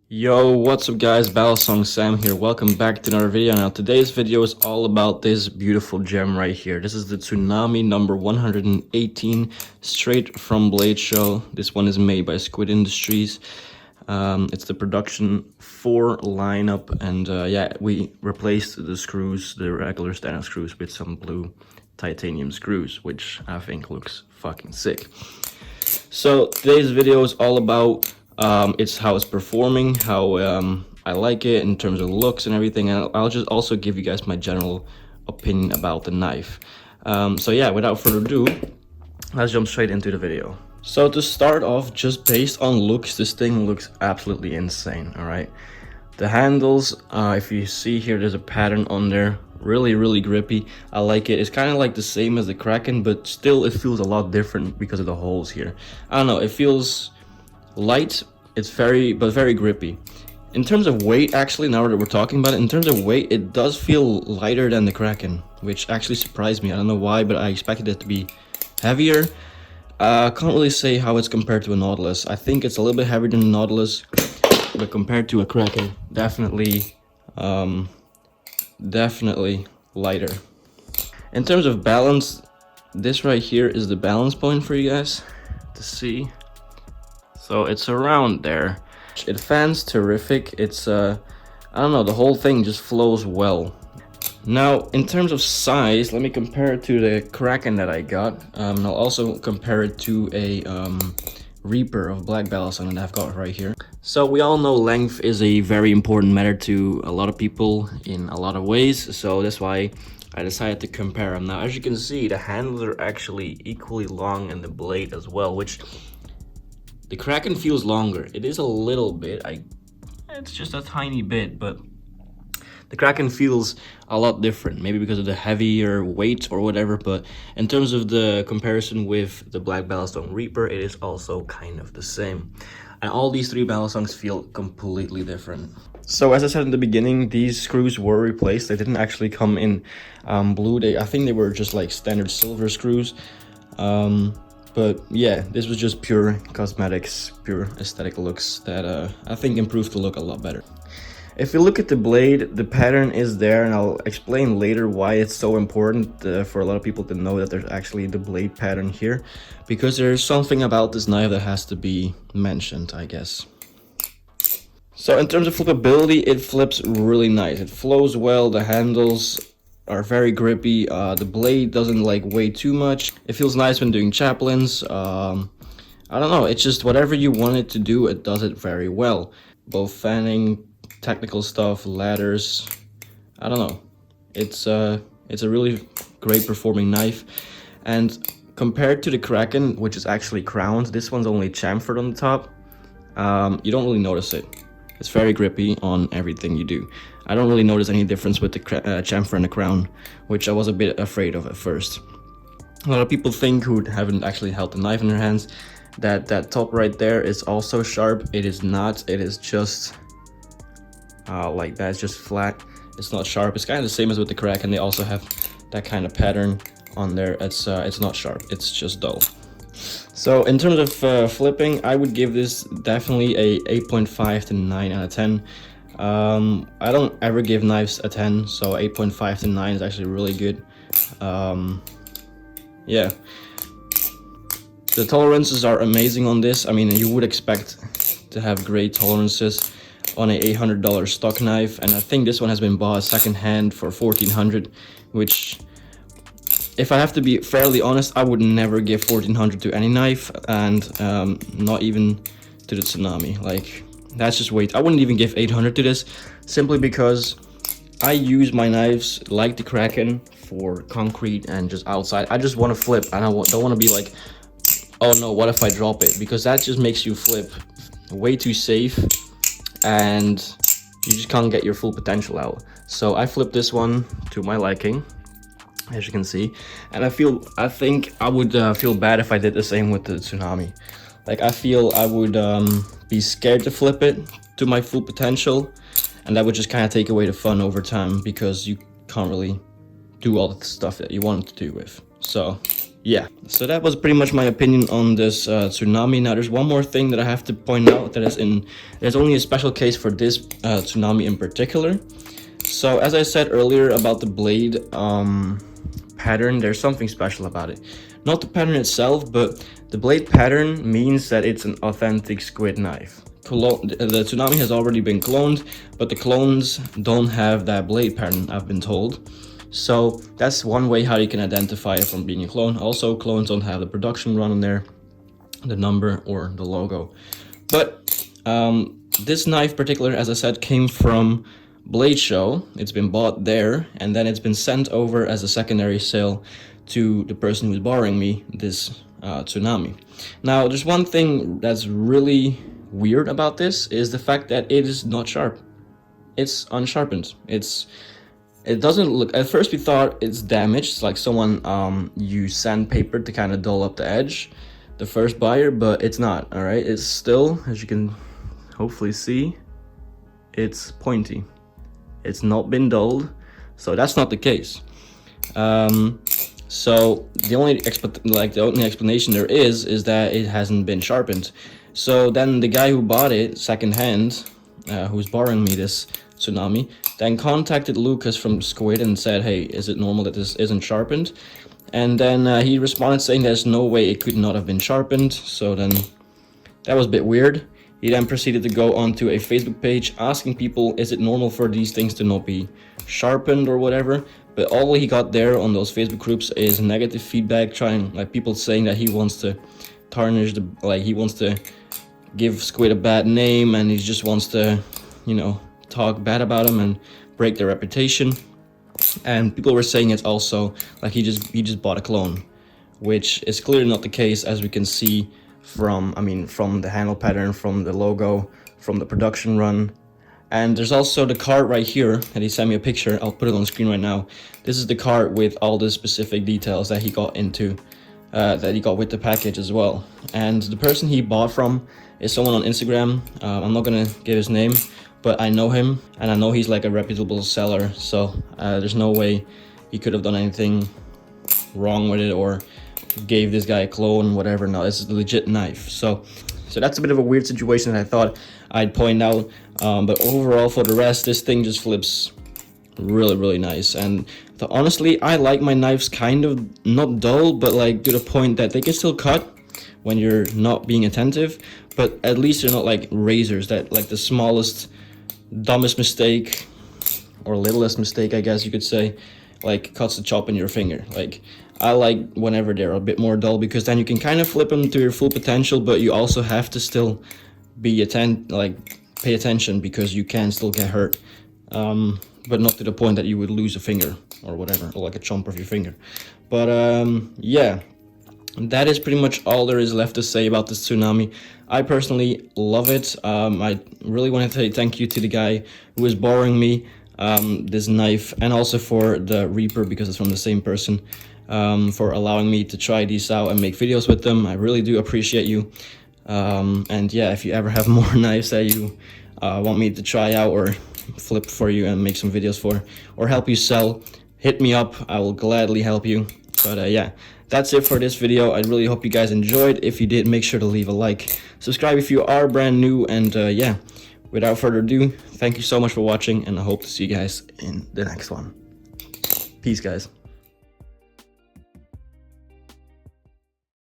Yo, what's up guys, Battlesong Sam here. Welcome back to another video. Now today's video is all about this beautiful gem right here. This is the Tsunami number 118, straight from Blade Show. This one is made by Squid Industries. It's the production 4 lineup, and yeah, we replaced the screws, the regular standard screws, with some blue titanium screws, which I think looks fucking sick. So today's video is all about it's how it's performing, how I like it in terms of looks and everything, and I'll just also give you guys my general opinion about the knife. So yeah, without further ado, let's jump straight into the video. So to start off, just based on looks, this thing looks absolutely insane. All right, the handles, if you see here, there's a pattern on there. Really grippy. I like it. It's kind of like the same as the Kraken, but still it feels a lot different because of the holes here. I don't know, it feels light. It's very grippy. In terms of weight, actually, now that we're talking about it, in terms of weight, it does feel lighter than the Kraken, which actually surprised me. I don't know why, but I expected it to be heavier. I can't really say how it's compared to a Nautilus. I think it's a little bit heavier than a Nautilus, but compared to a Kraken, definitely lighter. In terms of balance, this right here is the balance point for you guys to see. So it's around there. It fans terrific. It's I don't know, the whole thing just flows well. Now in terms of size, let me compare it to the Kraken that I got. And I'll also compare it to a Reaper of Black Battlesong that I've got right here. So we all know length is a very important matter to a lot of people in a lot of ways, so that's why I decided to compare them. Now as you can see, the handles are actually equally long, and the blade as well, which the Kraken feels longer. It is a little bit, it's just a tiny bit, but the Kraken feels a lot different, maybe because of the heavier weight or whatever, but in terms of the comparison with the Black Battlesong Reaper, it is also kind of the same. And all these 3 Battlesongs feel completely different. So as I said in the beginning, these screws were replaced. They didn't actually come in blue. I think they were just like standard silver screws. But yeah, this was just pure cosmetics, pure aesthetic looks that I think improved the look a lot better. If you look at the blade, the pattern is there, and I'll explain later why it's so important for a lot of people to know that there's actually the blade pattern here, because there's something about this knife that has to be mentioned, I guess. So in terms of flippability, it flips really nice. It flows well, the handles are very grippy, the blade doesn't like weigh too much. It feels nice when doing chaplains. I don't know, it's just whatever you want it to do, it does it very well. Both fanning, technical stuff, ladders, I don't know. It's a really great performing knife. And compared to the Kraken, which is actually crowned, this one's only chamfered on the top. You don't really notice it. It's very grippy on everything you do. I don't really notice any difference with the chamfer and the crown, which I was a bit afraid of at first. A lot of people think, who haven't actually held the knife in their hands, that that top right there is also sharp. It is not. It is just like that. It's just flat. It's not sharp. It's kind of the same as with the Kraken. They also have that kind of pattern on there. It's not sharp. It's just dull. So in terms of flipping, I would give this definitely a 8.5 to 9 out of 10. I don't ever give knives a 10, so 8.5 to 9 is actually really good. Yeah. The tolerances are amazing on this. I mean, you would expect to have great tolerances on a $800 stock knife, and I think this one has been bought secondhand for $1,400, which, if I have to be fairly honest, I would never give $1,400 to any knife, and not even to the Tsunami. Like, that's just weight. I wouldn't even give $800 to this, simply because I use my knives like the Kraken for concrete and just outside. I just want to flip, and I don't want to be like, oh no, what if I drop it? Because that just makes you flip way too safe, and you just can't get your full potential out. So I flipped this one to my liking, as you can see, and I think I would feel bad if I did the same with the Tsunami. Like, I feel I would be scared to flip it to my full potential, and that would just kind of take away the fun over time, because you can't really do all the stuff that you want to do with. So yeah, so that was pretty much my opinion on this tsunami. Now there's one more thing that I have to point out, that is there's only a special case for this tsunami in particular. So as I said earlier about the blade pattern, there's something special about it. Not the pattern itself, but the blade pattern means that it's an authentic squid knife. The tsunami has already been cloned, but the clones don't have that blade pattern, I've been told. So that's one way how you can identify it from being a clone. Also, clones don't have the production run on there, the number or the logo. But this knife particular, as I said, came from Blade Show. It's been bought there, and then it's been sent over as a secondary sale to the person who's borrowing me this tsunami. Now, there's one thing that's really weird about this, is the fact that it is not sharp. It's unsharpened. It doesn't look, at first we thought it's damaged. It's like someone used sandpaper to kind of dull up the edge, the first buyer, but it's not, all right? It's still, as you can hopefully see, it's pointy. It's not been dulled, so that's not the case. So the only explanation there is that it hasn't been sharpened. So then the guy who bought it secondhand, who's borrowing me this tsunami, then contacted Lucas from Squid and said, hey, is it normal that this isn't sharpened? And then he responded saying there's no way it could not have been sharpened. So then that was a bit weird. He then proceeded to go onto a Facebook page asking people, is it normal for these things to not be sharpened or whatever? But all he got there on those Facebook groups is negative feedback, people saying that he wants to tarnish he wants to give Squid a bad name, and he just wants to, talk bad about him and break their reputation. And people were saying it's also like he just bought a clone, which is clearly not the case, as we can see from the handle pattern, from the logo, from the production run. And there's also the card right here that he sent me a picture. I'll put it on the screen right now. This is the card with all the specific details that he got with the package as well. And the person he bought from is someone on Instagram. I'm not gonna give his name, but I know him, and I know he's like a reputable seller, so there's no way he could have done anything wrong with it or gave this guy a clone, whatever. No, this is a legit knife. So that's a bit of a weird situation that I thought I'd point out. But overall, for the rest, this thing just flips really, really nice. And honestly, I like my knives kind of not dull, but like to the point that they can still cut when you're not being attentive, but at least they're not like razors that like the smallest, dumbest mistake or littlest mistake, I guess you could say, like cuts the chop in your finger. Like, I like whenever they're a bit more dull, because then you can kind of flip them to your full potential, but you also have to still pay attention, because you can still get hurt, but not to the point that you would lose a finger or whatever, or like a chomp of your finger. But yeah, that is pretty much all there is left to say about this tsunami. I personally love it. I really want to say thank you to the guy who is borrowing me this knife, and also for the Reaper, because it's from the same person, for allowing me to try these out and make videos with them. I really do appreciate you. And yeah, if you ever have more knives that you want me to try out or flip for you and make some videos for, or help you sell, hit me up. I will gladly help you. But yeah, that's it for this video. I really hope you guys enjoyed. If you did, make sure to leave a like, subscribe if you are brand new, and yeah, without further ado, thank you so much for watching, and I hope to see you guys in the next one. Peace, guys.